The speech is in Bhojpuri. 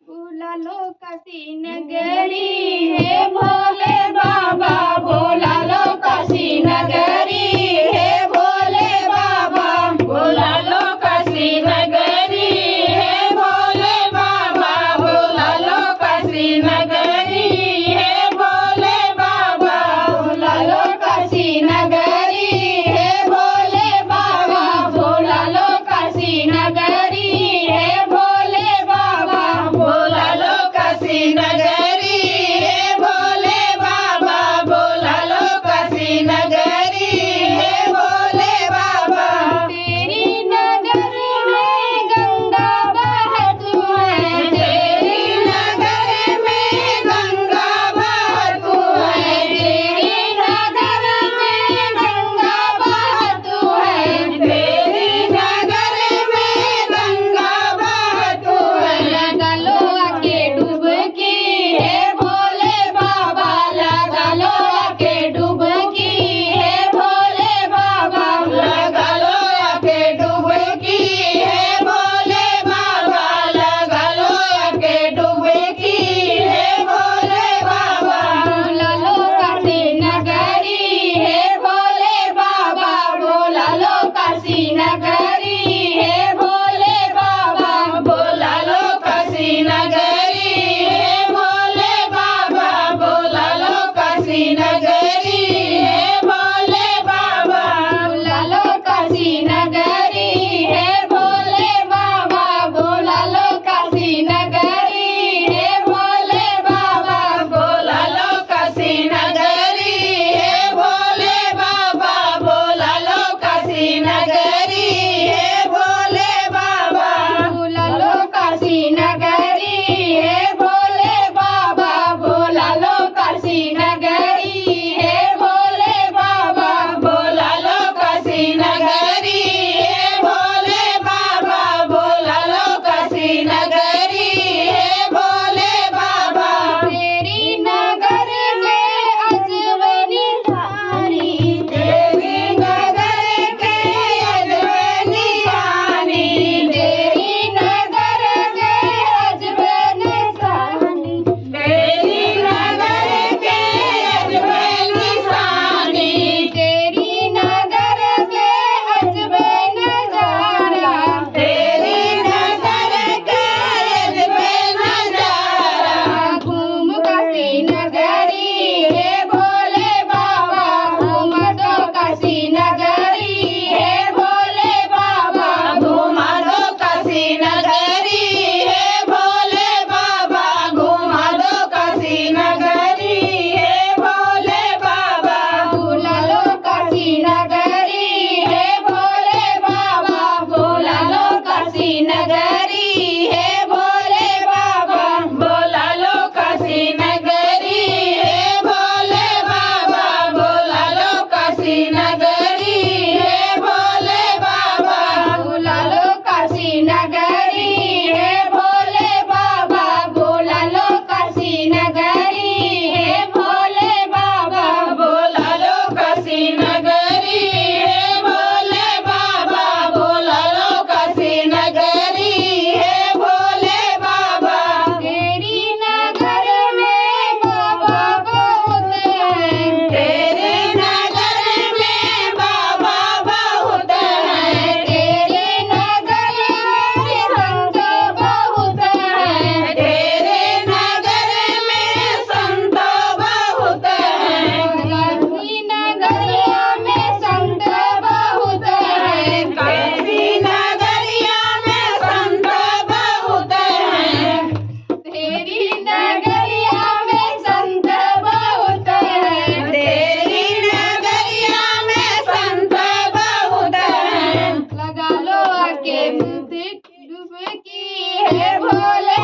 भोला लो काशी नगरी है भोले बाबा, भोला लो काशी नगरी है भोले बाबा, भोला लो काशी नगरी है भोले बाबा, भोला लो काशी नगरी है भोले बाबा, भोला लो काशी नगरी है भोले बाबा, भोला लो काशी नगरी है भोले बाबा, भोला लो काशी नगरी है भोले बाबा, भोला लो काशी नगरी है भोले बाबा। तेरी नगर में गंगा बहती है, तेरी नगर में गंगा बहती है, तेरी नगर में गंगा बहती है, तेरी नगर में गंगा बहती है। लगा लो आके डुबकी है भोले बाबा, लगा लो आके डुबकी है भोले बाबा, लगा लो आके डुबकी है भोले बाबा, लगा लो आके डुबकी है भोले बाबा। भोला लो काशी नगरी है भोले बाबा, भोला लो काशी नगरी है भोले बाबा, भोला लो काशी नगरी है भोले बाबा, भोला लो काशी नगरी है भोले बाबा, भोला लो काशी नगरी है भोले बाबा, भोला लो काशी नगरी है भोले बाबा, भोला लो काशी नगरी है भोले बाबा, भोला लो काशी नगरी है भोले बाबा, भोला लो काशी नगरी है भोले बाबा, भोला लो काशी नगरी है भोले बाबा, भोला लो काशी नगरी है भोले बाबा, भोला लो काशी नगरी है भोले बाबा। तेरी नगर में अजवनी रानी, तेरी नगर के अजवनी रानी, तेरी नगर के अजवनी रानी, तेरी नगर के अजवनी रानी, तेरी नगर के अजब नजारा, तेरी नगर के अजब नजारा। घूम काशी नगरी है भोले बाबा, घूम दो काशी नगरी है भोले बाबा, घुमा दो काशी नगरी है भोले बाबा, घुमा दो काशी नगरी है भोले बाबा। भोला लो काशी नगरी है भोले बाबा, भोला लो काशी नगरी है भोले बाबा, भोला लो काशी नगरी है भोले बाबा, भोला लो काशी नगरी है भोले बाबा, भोला लो काशी नगरी है भोले बाबा, भोला लो काशी नगरी है भोले बाबा, भोला लो काशी नगरी है भोले बाबा, भोला लो काशी नगरी है भोले बाबा। तेरी नगर में बाबा बहुत हैं, तेरे नगर में बाबा बहुत हैं, तेरे नगर में संत बहुत हैं, तेरे नगर में संत बहुत हैं। काशी नगरिया में संत बहुत हैं, काशी नगरिया में संत बहुत हैं, तेरी नगरिया में संत बहुत हैं, तेरी नगरिया में संत बहुत हैं। लगा लो आके डुबकी है भोले